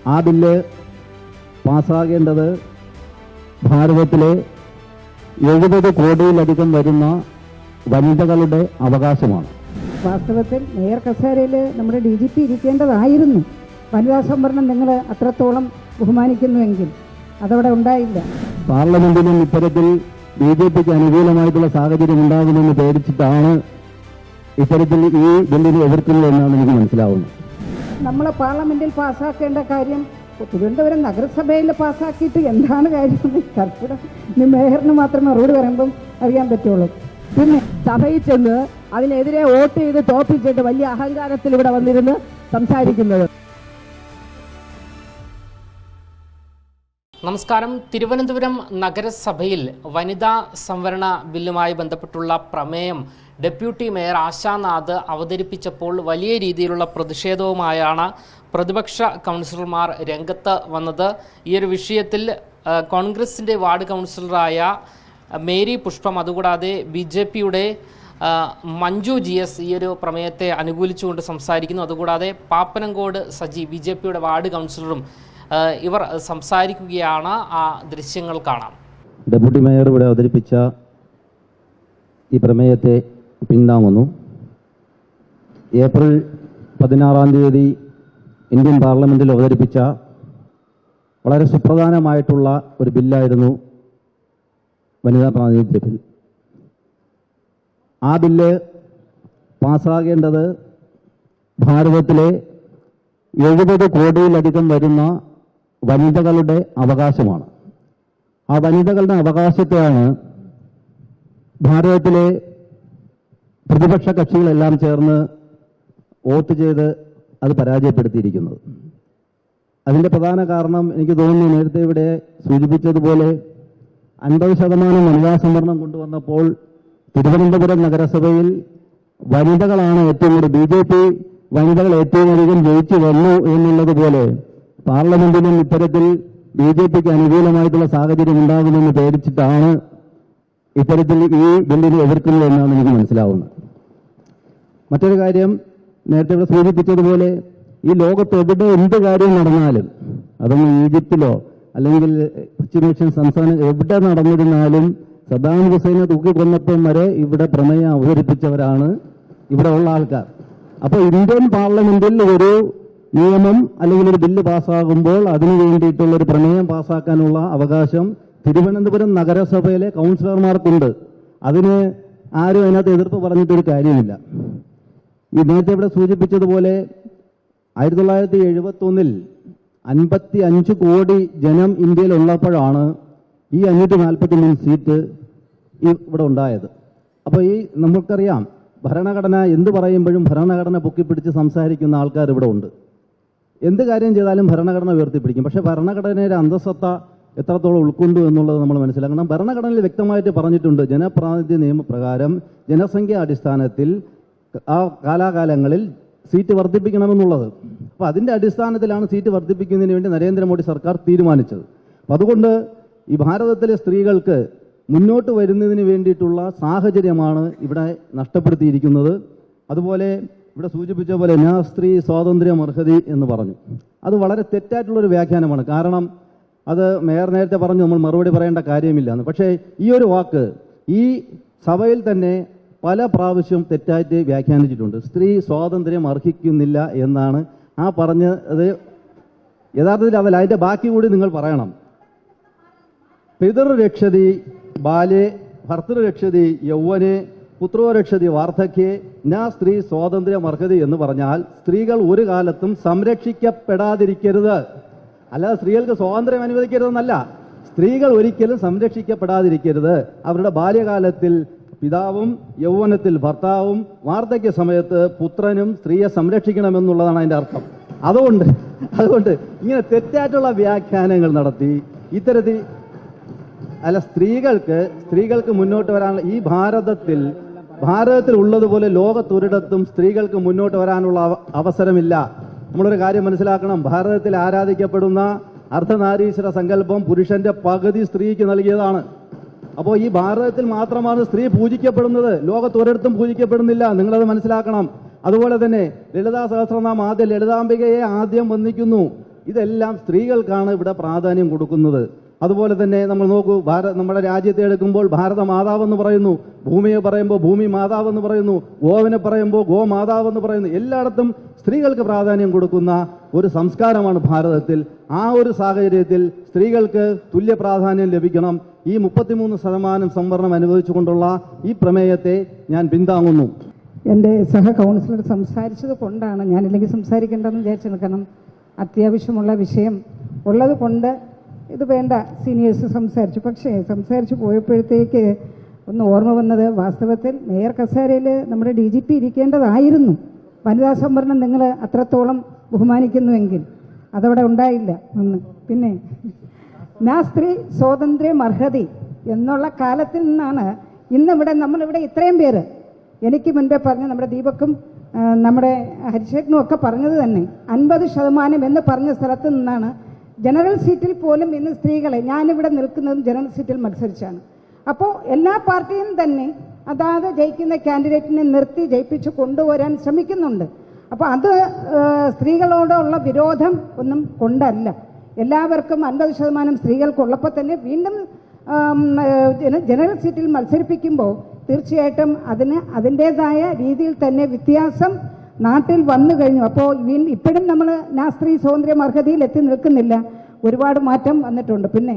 ആ ബില്ല് പാസ്സാകേണ്ടത് ഭാരതത്തിലെ 70 കോടിയിലധികം വരുന്ന വനിതകളുടെ അവകാശമാണ്. വാസ്തവത്തിൽ മേയർ കസേരയിൽ നമ്മുടെ DGP ഇരിക്കേണ്ടതായിരുന്നു. വനിതാ സംവരണം നിങ്ങൾ അത്രത്തോളം ബഹുമാനിക്കുന്നുവെങ്കിൽ അതവിടെ ഉണ്ടായില്ല. പാർലമെന്റിലും ഇത്തരത്തിൽ BJPക്ക് അനുകൂലമായിട്ടുള്ള സാഹചര്യം ഉണ്ടാകുമെന്ന് പേടിച്ചിട്ടാണ് ഇത്തരത്തിൽ ഈ ബില്ലിനെ എതിർക്കുന്നത് എന്നാണ് എനിക്ക് മനസ്സിലാവുന്നത്. നമ്മൾ പാർലമെന്റിൽ പാസ്സാക്കേണ്ട കാര്യം തിരുവനന്തപുരം നഗരസഭയിൽ പാസ്സാക്കിയിട്ട് എന്താണ് കാര്യം? കർക്കിടം മേയറിന് മാത്രം മറുപടി പറയുമ്പം അറിയാൻ പറ്റുള്ളൂ. പിന്നെ സഭയിൽ ചെന്ന് അതിനെതിരെ വോട്ട് ചെയ്ത് തോപ്പിച്ചിട്ട് വലിയ അഹങ്കാരത്തിൽ ഇവിടെ വന്നിരുന്ന് സംസാരിക്കുന്നത്. നമസ്കാരം. തിരുവനന്തപുരം നഗരസഭയിൽ വനിതാ സംവരണ ബില്ലുമായി ബന്ധപ്പെട്ടുള്ള പ്രമേയം ഡെപ്യൂട്ടി മേയർ ആശാനാഥ് അവതരിപ്പിച്ചപ്പോൾ വലിയ രീതിയിലുള്ള പ്രതിഷേധവുമായാണ് പ്രതിപക്ഷ കൗൺസിലർമാർ രംഗത്ത് വന്നത്. ഈ ഒരു വിഷയത്തിൽ കോൺഗ്രസിൻ്റെ വാർഡ് കൗൺസിലറായ മേരി പുഷ്പം, അതുകൂടാതെ BJPയുടെ മഞ്ജു GS ഈ ഒരു പ്രമേയത്തെ അനുകൂലിച്ചുകൊണ്ട് സംസാരിക്കുന്നു. അതുകൂടാതെ പാപ്പനംകോട് സജി BJPയുടെ വാർഡ് കൗൺസിലറും ഇവർ സംസാരിക്കുകയാണ്. ആ ദൃശ്യങ്ങൾ കാണാം. ഡെപ്യൂട്ടി മേയർ ഇവിടെ അവതരിപ്പിച്ച ഈ പ്രമേയത്തെ പിന്താങ്ങുന്നു. ഏപ്രിൽ 16 ഇന്ത്യൻ പാർലമെന്റിൽ അവതരിപ്പിച്ച വളരെ സുപ്രധാനമായിട്ടുള്ള ഒരു ബില്ലായിരുന്നു വനിതാ പ്രാതിനിധ്യ ബിൽ. ആ ബില്ല് പാസ്സാകേണ്ടത് ഭാരതത്തിലെ 70 കോടിയിലധികം വരുന്ന വനിതകളുടെ അവകാശമാണ്. ആ വനിതകളുടെ അവകാശത്തെയാണ് ഭാരതത്തിലെ പ്രതിപക്ഷ കക്ഷികളെല്ലാം ചേർന്ന് വോട്ട് ചെയ്ത് അത് പരാജയപ്പെടുത്തിയിരിക്കുന്നത്. അതിൻ്റെ പ്രധാന കാരണം എനിക്ക് തോന്നുന്നു, നേരത്തെ ഇവിടെ സൂചിപ്പിച്ചതുപോലെ 50% വനിതാ സംവരണം കൊണ്ടുവന്നപ്പോൾ തിരുവനന്തപുരം നഗരസഭയിൽ വനിതകളാണ് ഏറ്റവും കൂടുതൽ, BJP വനിതകൾ ഏറ്റവും അധികം ജയിച്ചു വന്നു എന്നുള്ളതുപോലെ പാർലമെന്റിലും ഇത്തരത്തിൽ BJPക്ക് അനുകൂലമായിട്ടുള്ള സാഹചര്യം ഉണ്ടാകുമെന്ന് പേടിച്ചിട്ടാണ് ഇത്തരത്തിൽ ഈ ബില്ലിനെ എതിർക്കുന്നത് എന്നാണ് എനിക്ക് മനസ്സിലാവുന്നത്. മറ്റൊരു കാര്യം, നേരത്തെ ഇവിടെ സൂചിപ്പിച്ചതുപോലെ ഈ ലോകത്ത് എവിടെ എന്ത് കാര്യം നടന്നാലും, അതൊന്ന് ഈജിപ്തിലോ അല്ലെങ്കിൽ പശ്ചിമേഷ്യൻ സംസ്ഥാനം എവിടെ നടന്നിരുന്നാലും സദ്ദാം ഹുസൈനെ തൂക്കിക്കൊന്നപ്പം വരെ ഇവിടെ പ്രമേയം അവതരിപ്പിച്ചവരാണ് ഇവിടെ ഉള്ള ആൾക്കാർ. അപ്പോൾ ഇന്ത്യൻ പാർലമെന്റിൽ ഒരു നിയമം അല്ലെങ്കിൽ ഒരു ബില്ല് പാസ്സാകുമ്പോൾ അതിനു വേണ്ടിയിട്ടുള്ള ഒരു പ്രമേയം പാസ്സാക്കാനുള്ള അവകാശം തിരുവനന്തപുരം നഗരസഭയിലെ കൗൺസിലർമാർക്കുണ്ട്. അതിന് ആരും അതിനകത്ത് എതിർപ്പ് പറഞ്ഞിട്ടൊരു കാര്യമില്ല. ഈ നേരത്തെ ഇവിടെ സൂചിപ്പിച്ചതുപോലെ 1971 55 കോടി ജനം ഇന്ത്യയിൽ ഉള്ളപ്പോഴാണ് ഈ 543 സീറ്റ് ഇവിടെ ഉണ്ടായത്. അപ്പോൾ ഈ നമുക്കറിയാം, ഭരണഘടന എന്ത് പറയുമ്പോഴും ഭരണഘടന പൊക്കിപ്പിടിച്ച് സംസാരിക്കുന്ന ആൾക്കാർ ഇവിടെ ഉണ്ട്. എന്ത് കാര്യം ചെയ്താലും ഭരണഘടന ഉയർത്തിപ്പിടിക്കും. പക്ഷേ ഭരണഘടനയുടെ അന്തസ്സത്ത എത്രത്തോളം ഉൾക്കൊണ്ടു എന്നുള്ളത് നമ്മൾ മനസ്സിലാക്കണം. ഭരണഘടനയിൽ വ്യക്തമായിട്ട് പറഞ്ഞിട്ടുണ്ട്, ജനപ്രാതിനിധ്യ നിയമപ്രകാരം ജനസംഖ്യ അടിസ്ഥാനത്തിൽ ആ കാലാകാലങ്ങളിൽ സീറ്റ് വർദ്ധിപ്പിക്കണമെന്നുള്ളത്. അപ്പോൾ അതിൻ്റെ അടിസ്ഥാനത്തിലാണ് സീറ്റ് വർദ്ധിപ്പിക്കുന്നതിന് വേണ്ടി നരേന്ദ്രമോദി സർക്കാർ തീരുമാനിച്ചത്. അപ്പോൾ അതുകൊണ്ട് ഈ ഭാരതത്തിലെ സ്ത്രീകൾക്ക് മുന്നോട്ട് വരുന്നതിന് വേണ്ടിയിട്ടുള്ള സാഹചര്യമാണ് ഇവിടെ നഷ്ടപ്പെടുത്തിയിരിക്കുന്നത്. അതുപോലെ ഇവിടെ സൂചിപ്പിച്ച പോലെ ഞാൻ സ്ത്രീ സ്വാതന്ത്ര്യം അർഹതി എന്ന് പറഞ്ഞു, അത് വളരെ തെറ്റായിട്ടുള്ളൊരു വ്യാഖ്യാനമാണ്. കാരണം അത് മേയർ നേരത്തെ പറഞ്ഞു, നമ്മൾ മറുപടി പറയേണ്ട കാര്യമില്ല എന്ന്. പക്ഷേ ഈ ഒരു വാക്ക് ഈ സഭയിൽ തന്നെ പല പ്രാവശ്യം തെറ്റായിട്ട് വ്യാഖ്യാനിച്ചിട്ടുണ്ട്. സ്ത്രീ സ്വാതന്ത്ര്യം അർഹിക്കുന്നില്ല എന്നാണ് ആ പറഞ്ഞത്. യഥാർത്ഥത്തിൽ അതല്ല, അതിൻ്റെ ബാക്കി കൂടി നിങ്ങൾ പറയണം. പിതൃരക്ഷതി ബാല്യേ ഭർത്തൃരക്ഷതി യൗവനെ പുത്രോരക്ഷതി വാർദ്ധക്യേ ന സ്ത്രീ സ്വാതന്ത്ര്യം അർഹതി എന്ന് പറഞ്ഞാൽ സ്ത്രീകൾ ഒരു കാലത്തും സംരക്ഷിക്കപ്പെടാതിരിക്കരുത്. അല്ലാതെ സ്ത്രീകൾക്ക് സ്വാതന്ത്ര്യം അനുവദിക്കരുതെന്നല്ല, സ്ത്രീകൾ ഒരിക്കലും സംരക്ഷിക്കപ്പെടാതിരിക്കരുത്. അവരുടെ ബാല്യകാലത്തിൽ പിതാവും യൗവനത്തിൽ ഭർത്താവും വാർദ്ധക്യ സമയത്ത് പുത്രനും സ്ത്രീയെ സംരക്ഷിക്കണമെന്നുള്ളതാണ് അതിൻ്റെ അർത്ഥം. അതുകൊണ്ട് ഇങ്ങനെ തെറ്റായിട്ടുള്ള വ്യാഖ്യാനങ്ങൾ നടത്തി ഇത്തരത്തിൽ അല്ല, സ്ത്രീകൾക്ക് മുന്നോട്ട് വരാനുള്ള ഈ ഭാരതത്തിൽ ഉള്ളതുപോലെ ലോകത്തൊരിടത്തും സ്ത്രീകൾക്ക് മുന്നോട്ട് വരാനുള്ള അവസരമില്ല. നമ്മളൊരു കാര്യം മനസ്സിലാക്കണം, ഭാരതത്തിൽ ആരാധിക്കപ്പെടുന്ന അർദ്ധനാരീശ്വര സങ്കല്പം പുരുഷന്റെ പകുതി സ്ത്രീക്ക് നൽകിയതാണ്. അപ്പോൾ ഈ ഭാരതത്തിൽ മാത്രമാണ് സ്ത്രീ പൂജിക്കപ്പെടുന്നത്, ലോകത്തൊരിടത്തും പൂജിക്കപ്പെടുന്നില്ല. നിങ്ങളത് മനസ്സിലാക്കണം. അതുപോലെ തന്നെ ലളിതാ സഹസ്രനാമം ആദ്യം ലളിതാംബികയെ ആദ്യം വന്ദിക്കുന്നു. ഇതെല്ലാം സ്ത്രീകൾക്കാണ് ഇവിടെ പ്രാധാന്യം കൊടുക്കുന്നത്. അതുപോലെ തന്നെ നമ്മൾ നോക്കൂ, നമ്മുടെ രാജ്യത്തെ എടുക്കുമ്പോൾ ഭാരത മാതാവെന്ന് പറയുന്നു, ഭൂമിയെ പറയുമ്പോൾ ഭൂമി മാതാവെന്ന് പറയുന്നു, ഗോവിനെ പറയുമ്പോൾ ഗോ മാതാവെന്ന് പറയുന്നു. എല്ലായിടത്തും സ്ത്രീകൾക്ക് പ്രാധാന്യം കൊടുക്കുന്ന ഒരു സംസ്കാരമാണ് ഭാരതത്തിൽ. ആ ഒരു സാഹചര്യത്തിൽ സ്ത്രീകൾക്ക് തുല്യ പ്രാധാന്യം ലഭിക്കണം. ഈ 33% സംവരണം അനുഭവിച്ചുകൊണ്ടുള്ള ഈ പ്രമേയത്തെ ഞാൻ പിന്താങ്ങുന്നു. എൻ്റെ സഹ കൗൺസിലർ സംസാരിച്ചത് കൊണ്ടാണ്, ഞാനില്ലെങ്കിൽ സംസാരിക്കേണ്ടെന്ന് വിചാരിച്ചു നിൽക്കണം. അത്യാവശ്യമുള്ള വിഷയം ഉള്ളത് കൊണ്ട് ഇത് വേണ്ട, സീനിയേഴ്സ് സംസാരിച്ചു. പക്ഷേ സംസാരിച്ചു പോയപ്പോഴത്തേക്ക് ഒന്ന് ഓർമ്മ വന്നത്, വാസ്തവത്തിൽ മേയർ കസേരയിൽ നമ്മുടെ DGP ഇരിക്കേണ്ടതായിരുന്നു. വനിതാ സംവരണം നിങ്ങൾ അത്രത്തോളം ബഹുമാനിക്കുന്നുവെങ്കിൽ അതവിടെ ഉണ്ടായില്ല. ഒന്ന് പിന്നെ സ്ത്രീ സ്വാതന്ത്ര്യം അർഹതി എന്നുള്ള കാലത്തിൽ നിന്നാണ് ഇന്നിവിടെ നമ്മളിവിടെ ഇത്രയും പേര്, എനിക്ക് മുൻപേ പറഞ്ഞ നമ്മുടെ ദീപക്കും നമ്മുടെ ഹരിശേഖരനും ഒക്കെ പറഞ്ഞത് തന്നെ 50% എന്ന് പറഞ്ഞ സ്ഥലത്ത് നിന്നാണ് ജനറൽ സീറ്റിൽ പോലും ഇന്ന് സ്ത്രീകളെ, ഞാനിവിടെ നിൽക്കുന്നതും ജനറൽ സീറ്റിൽ മത്സരിച്ചാണ്. അപ്പോൾ എല്ലാ പാർട്ടിയും തന്നെ അതാത് ജയിക്കുന്ന കാൻഡിഡേറ്റിനെ നിർത്തി ജയിപ്പിച്ച് കൊണ്ടുവരാൻ ശ്രമിക്കുന്നുണ്ട്. അപ്പോൾ അത് സ്ത്രീകളോടുള്ള വിരോധം ഒന്നും കൊണ്ടല്ല. എല്ലാവർക്കും 50% സ്ത്രീകൾക്കുള്ളപ്പോൾ തന്നെ വീണ്ടും ജനറൽ സീറ്റിൽ മത്സരിപ്പിക്കുമ്പോൾ തീർച്ചയായിട്ടും അതിൻ്റേതായ രീതിയിൽ തന്നെ വ്യത്യാസം നാട്ടിൽ വന്നു കഴിഞ്ഞു. അപ്പോൾ ഇപ്പോഴും നമ്മൾ സ്ത്രീ സ്വാതന്ത്ര്യം അർഹതയിൽ എത്തി നിൽക്കുന്നില്ല, ഒരുപാട് മാറ്റം വന്നിട്ടുണ്ട്. പിന്നെ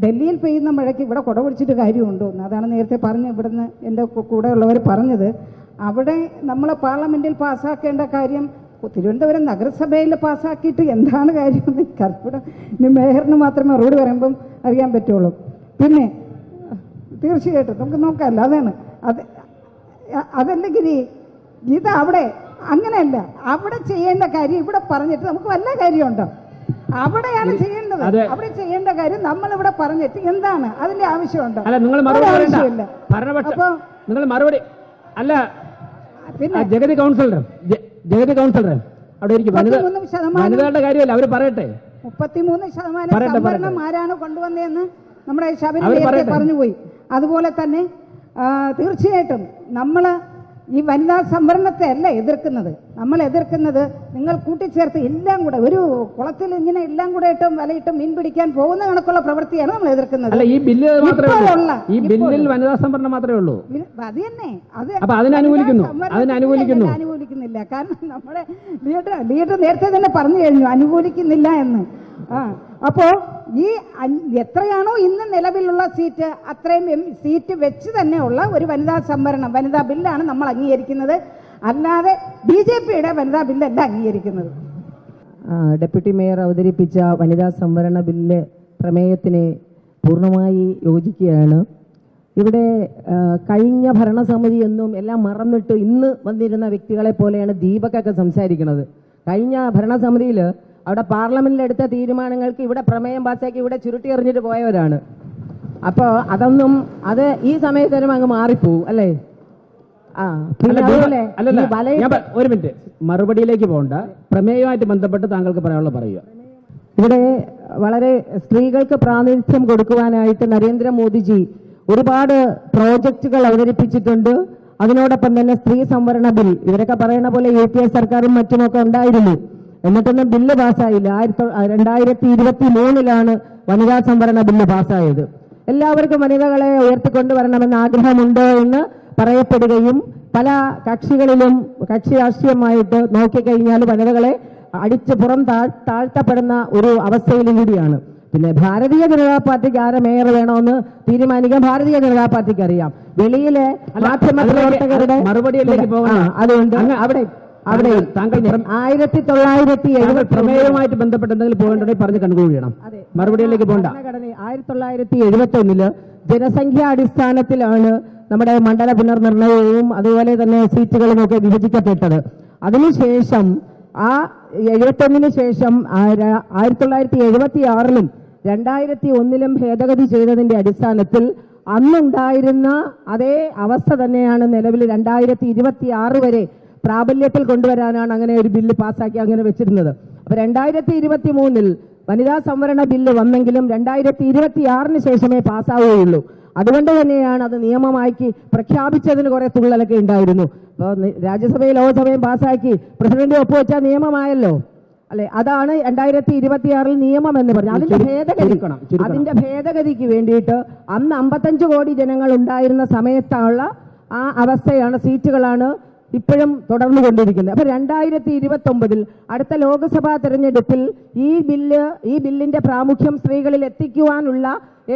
ഡൽഹിയിൽ പെയ്യുന്ന മഴയ്ക്ക് ഇവിടെ കുട പിടിച്ചിട്ട് കാര്യമുണ്ടോ എന്ന്, അതാണ് നേരത്തെ പറഞ്ഞ് ഇവിടുന്ന് എൻ്റെ കൂടെ ഉള്ളവർ പറഞ്ഞത്. അവിടെ നമ്മൾ പാർലമെൻറ്റിൽ പാസ്സാക്കേണ്ട കാര്യം തിരുവനന്തപുരം നഗരസഭയിൽ പാസ്സാക്കിയിട്ട് എന്താണ് കാര്യം? കർപ്പിടം ഇനി മേയറിന് മാത്രമേ മറുപടി പറയുമ്പം അറിയാൻ പറ്റുള്ളൂ. പിന്നെ തീർച്ചയായിട്ടും നമുക്ക് നോക്കാമല്ലോ, അതാണ് അതല്ലെങ്കിൽ ഇത് അവിടെ അങ്ങനെയല്ല. അവിടെ ചെയ്യേണ്ട കാര്യം ഇവിടെ പറഞ്ഞിട്ട് നമുക്ക് വല്ല കാര്യമുണ്ടോ? അവിടെയാണ് ചെയ്യേണ്ടത്. അവിടെ ചെയ്യേണ്ട കാര്യം നമ്മളിവിടെ പറഞ്ഞിട്ട് എന്താണ് അതിന്റെ ആവശ്യമുണ്ടോ? ആവശ്യമില്ല. അപ്പൊ നിങ്ങൾ മറുപടി അല്ല. പിന്നെ ജഗതി കൗൺസിലർ അവിടെ വനിതകളുടെ കാര്യമല്ല, അവർ പറയട്ടെ. 33% സംവരണം ആരാണ് കൊണ്ടുവന്നതെന്ന് നമ്മുടെ ശബരി പറഞ്ഞുപോയി. അതുപോലെ തന്നെ തീർച്ചയായിട്ടും നമ്മൾ ഈ വനിതാ സംവരണത്തെ അല്ല എതിർക്കുന്നത്. നമ്മൾ എതിർക്കുന്നത് നിങ്ങൾ കൂട്ടിച്ചേർത്ത് എല്ലാം കൂടെ ഒരു കുളത്തിൽ ഇങ്ങനെ എല്ലാം കൂടെ ഇട്ടും വലയിട്ടും മീൻ പിടിക്കാൻ പോകുന്ന കണക്കുള്ള പ്രവൃത്തിയാണ് നമ്മൾ എതിർക്കുന്നത്. ഈ ബില്ലിൽ വനിതാ സംവരണം മാത്രമേ ഉള്ളൂ. അത് തന്നെ, അത് അനുകൂലിക്കുന്നില്ല. കാരണം നമ്മുടെ ലീഡർ നേരത്തെ തന്നെ പറഞ്ഞു കഴിഞ്ഞു അനുകൂലിക്കുന്നില്ല എന്ന്. അപ്പോ ഈ എത്രയാണോ ഇന്ന് നിലവിലുള്ള സീറ്റ് അത്രയും സീറ്റ് വെച്ച് തന്നെയുള്ള ഒരു വനിതാ സംവരണം, വനിതാ ബില്ലാണ് നമ്മൾ അംഗീകരിക്കുന്നത്. അല്ലാതെ BJPയുടെ വനിതാ ബില്ലല്ല അംഗീകരിക്കുന്നത്. ഡെപ്യൂട്ടി മേയർ അവതരിപ്പിച്ച വനിതാ സംവരണ ബില്ല് പ്രമേയത്തിനെ പൂർണ്ണമായി യോജിക്കുകയാണ്. ഇവിടെ കഴിഞ്ഞ ഭരണസമിതി എന്നും എല്ലാം മറന്നിട്ട് ഇന്ന് വന്നിരുന്ന വ്യക്തികളെ പോലെയാണ് ദീപകൊക്കെ സംസാരിക്കുന്നത്. കഴിഞ്ഞ ഭരണസമിതിയിൽ അവിടെ പാർലമെന്റിൽ എടുത്ത തീരുമാനങ്ങൾക്ക് ഇവിടെ പ്രമേയം പാസ്സാക്കി ഇവിടെ ചുരുട്ടി എറിഞ്ഞിട്ട് പോയവരാണ്. അപ്പോൾ അതൊന്നും അത് ഈ സമയത്തേനും അങ്ങ് മാറിപ്പോവും അല്ലേ? ഒരു മിനിറ്റ്, മറുപടിയിലേക്ക് പോകണ്ട. പ്രമേയവുമായിട്ട് ബന്ധപ്പെട്ട് താങ്കൾക്ക് പറയാനുള്ള പറയുക. ഇവിടെ വളരെ സ്ത്രീകൾക്ക് പ്രാതിനിധ്യം കൊടുക്കുവാനായിട്ട് നരേന്ദ്രമോദിജി ഒരുപാട് പ്രോജക്റ്റുകൾ അവതരിപ്പിച്ചിട്ടുണ്ട്. അതിനോടൊപ്പം തന്നെ സ്ത്രീ സംവരണ ബിൽ, ഇവരൊക്കെ പറയുന്ന പോലെ UPA സർക്കാരും മറ്റുമൊക്കെ ഉണ്ടായിരുന്നു. എന്നിട്ടൊന്നും ബില്ല് പാസ്സായില്ല. 2023 വനിതാ സംവരണ ബില്ല് പാസ്സായത്. എല്ലാവർക്കും വനിതകളെ ഉയർത്തിക്കൊണ്ടുവരണമെന്ന് ആഗ്രഹമുണ്ട് എന്ന് പറയപ്പെടുകയും പല കക്ഷികളിലും കക്ഷി രാഷ്ട്രീയമായിട്ട് നോക്കിക്കഴിഞ്ഞാൽ വനിതകളെ അടിച്ച് പുറം താഴ്ത്തപ്പെടുന്ന ഒരു അവസ്ഥയിലും കൂടിയാണ്. പിന്നെ ഭാരതീയ ജനതാ പാർട്ടിക്ക് ആരെ മേയർ വേണമെന്ന് തീരുമാനിക്കാൻ ഭാരതീയ ജനതാ പാർട്ടിക്ക് അറിയാം. വെളിയിലെ മാധ്യമ പ്രവർത്തകരുടെ മറുപടിയിലേക്ക് പോകണം. അതുകൊണ്ട് അവിടെ 1970 പ്രമേയവുമായിട്ട് ബന്ധപ്പെട്ട് എന്തെങ്കിലും പോകേണ്ടത് പറഞ്ഞ് കൺക്ലൂഡ് ചെയ്യണം. മറുപടിയിലേക്ക് പോകണ്ട. 1971 ജനസംഖ്യാ അടിസ്ഥാനത്തിലാണ് നമ്മുടെ മണ്ഡല പുനർനിർണയവും അതുപോലെ തന്നെ സീറ്റുകളും ഒക്കെ വിഭജിക്കപ്പെട്ടത്. അതിനുശേഷം 71 ശേഷം 1976 2001 ഭേദഗതി ചെയ്തതിന്റെ അടിസ്ഥാനത്തിൽ അന്നുണ്ടായിരുന്ന അതേ അവസ്ഥ തന്നെയാണ് നിലവിൽ 2026 വരെ പ്രാബല്യത്തിൽ കൊണ്ടുവരാനാണ് അങ്ങനെ ഒരു ബില്ല് പാസ്സാക്കി അങ്ങനെ വെച്ചിരുന്നത്. അപ്പൊ 2023 വനിതാ സംവരണ ബില്ല് വന്നെങ്കിലും 2026 ശേഷമേ പാസ്സാവുകയുള്ളൂ. അതുകൊണ്ട് തന്നെയാണ് അത് നിയമമാക്കി പ്രഖ്യാപിച്ചതിന് കുറെ തുള്ളലൊക്കെ ഉണ്ടായിരുന്നു. അപ്പോൾ രാജ്യസഭയിൽ ലോക്സഭയും പാസ്സാക്കി പ്രസിഡന്റ് ഒപ്പുവെച്ച നിയമമായല്ലോ. അല്ലെ, അതാണ് 2026 നിയമം എന്ന് പറഞ്ഞു. അതിന്റെ ഭേദഗതിക്ക് വേണ്ടിയിട്ട് അന്ന് 55 കോടി ജനങ്ങൾ ഉണ്ടായിരുന്ന സമയത്തുള്ള ആ അവസ്ഥയാണ്, സീറ്റുകളാണ് ഇപ്പോഴും തുടർന്നുകൊണ്ടിരിക്കുന്നത്. അപ്പൊ 2029 അടുത്ത ലോക്സഭാ തെരഞ്ഞെടുപ്പിൽ ഈ ബില്ലിന്റെ പ്രാമുഖ്യം സ്ത്രീകളിൽ എത്തിക്കുവാനുള്ള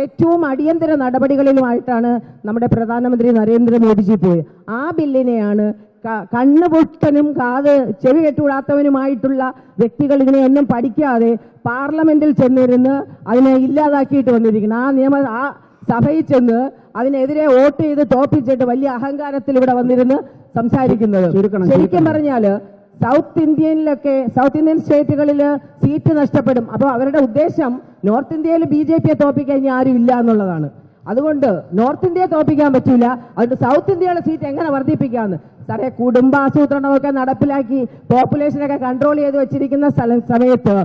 ഏറ്റവും അടിയന്തര നടപടികളിലുമായിട്ടാണ് നമ്മുടെ പ്രധാനമന്ത്രി നരേന്ദ്രമോദിജി പോയത്. ആ ബില്ലിനെയാണ് കണ്ണുപൊട്ടനും ചെവി കെട്ടുകൂടാത്തവനുമായിട്ടുള്ള വ്യക്തികൾ ഇതിനെയൊന്നും പഠിക്കാതെ പാർലമെന്റിൽ ചെന്നിരുന്ന് അതിനെ ഇല്ലാതാക്കിയിട്ട് വന്നിരിക്കുന്നത്. ആ സഭയിൽ ചെന്ന് അതിനെതിരെ വോട്ട് ചെയ്ത് തോപ്പിച്ചിട്ട് വലിയ അഹങ്കാരത്തിൽ ഇവിടെ വന്നിരുന്ന് സംസാരിക്കുന്നത്. ശരിക്കും പറഞ്ഞാല് സൗത്ത് ഇന്ത്യൻ സ്റ്റേറ്റുകളിൽ സീറ്റ് നഷ്ടപ്പെടും. അപ്പോൾ അവരുടെ ഉദ്ദേശം നോർത്ത് ഇന്ത്യയിൽ BJPയെ തോപ്പിക്കാൻ ഇനി ആരും ഇല്ല എന്നുള്ളതാണ്. അതുകൊണ്ട് നോർത്ത് ഇന്ത്യയെ തോപ്പിക്കാൻ പറ്റില്ല, അതുകൊണ്ട് സൗത്ത് ഇന്ത്യയുടെ സീറ്റ് എങ്ങനെ വർദ്ധിപ്പിക്കാമെന്ന്. സാറേ, കുടുംബാസൂത്രണമൊക്കെ നടപ്പിലാക്കി പോപ്പുലേഷനൊക്കെ കൺട്രോൾ ചെയ്ത് വെച്ചിരിക്കുന്ന സമയത്ത്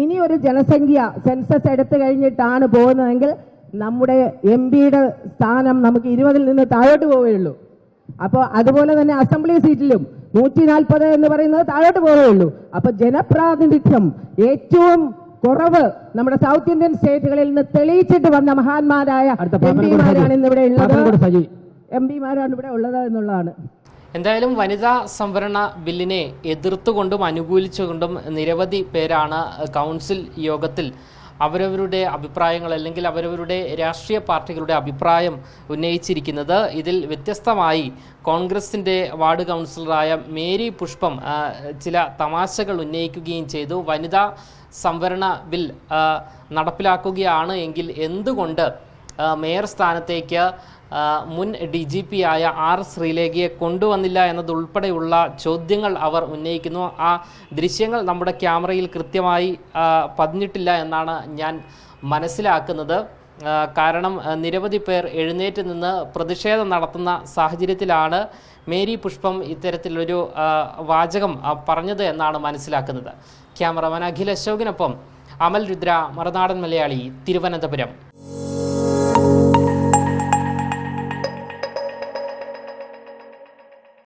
ഇനി ഒരു ജനസംഖ്യ സെൻസസ് എടുത്തു കഴിഞ്ഞിട്ടാണ് പോകുന്നതെങ്കിൽ നമ്മുടെ MP-യുടെ സ്ഥാനം നമുക്ക് 20-ൽ നിന്ന് താഴോട്ട് പോവുകയുള്ളൂ. അപ്പോൾ അതുപോലെ തന്നെ അസംബ്ലി സീറ്റിലും 140 എന്ന് പറയുന്നത് താഴോട്ട് പോവുകയുള്ളൂ. അപ്പൊ ജനപ്രാതിനിധ്യം ഏറ്റവും കുറവ് നമ്മുടെ സൗത്ത് ഇന്ത്യൻ സ്റ്റേറ്റുകളിൽ നിന്ന് തെളിയിച്ചിട്ട് വന്ന മഹാന്മാരായ MP-മാരാണ് ഇന്നിവിടെ ഉള്ളത് എന്നുള്ളതാണ്. എന്തായാലും വനിതാ സംവരണ ബില്ലിനെ എതിർത്തുകൊണ്ടും അനുകൂലിച്ചുകൊണ്ടും നിരവധി പേരാണ് കൗൺസിൽ യോഗത്തിൽ അവരവരുടെ അഭിപ്രായങ്ങൾ അല്ലെങ്കിൽ അവരവരുടെ രാഷ്ട്രീയ പാർട്ടികളുടെ അഭിപ്രായം ഉന്നയിച്ചിരിക്കുന്നത്. ഇതിൽ വ്യത്യസ്തമായി കോൺഗ്രസിൻ്റെ വാർഡ് കൗൺസിലറായ മേരി പുഷ്പം ചില തമാശകൾ ഉന്നയിക്കുകയും ചെയ്തു. വനിതാ സംവരണ ബിൽ നടപ്പിലാക്കുകയാണ് എങ്കിൽ എന്തുകൊണ്ട് മേയർ സ്ഥാനത്തേക്ക് മുൻ DGP ആയ R ശ്രീലേഖയെ കൊണ്ടുവന്നില്ല എന്നതുൾപ്പെടെയുള്ള ചോദ്യങ്ങൾ അവർ ഉന്നയിക്കുന്നു. ആ ദൃശ്യങ്ങൾ നമ്മുടെ ക്യാമറയിൽ കൃത്യമായി പതിഞ്ഞിട്ടില്ല എന്നാണ് ഞാൻ മനസ്സിലാക്കുന്നത്. കാരണം നിരവധി പേർ എഴുന്നേറ്റ് നിന്ന് പ്രതിഷേധം നടത്തുന്ന സാഹചര്യത്തിലാണ് മേരി പുഷ്പം ഇത്തരത്തിലൊരു വാചകം പറഞ്ഞത് എന്നാണ് മനസ്സിലാക്കുന്നത്. ക്യാമറമാൻ അഖിൽ അശോകിനൊപ്പം അമൽ രുദ്ര, മറുനാടൻ മലയാളി, തിരുവനന്തപുരം.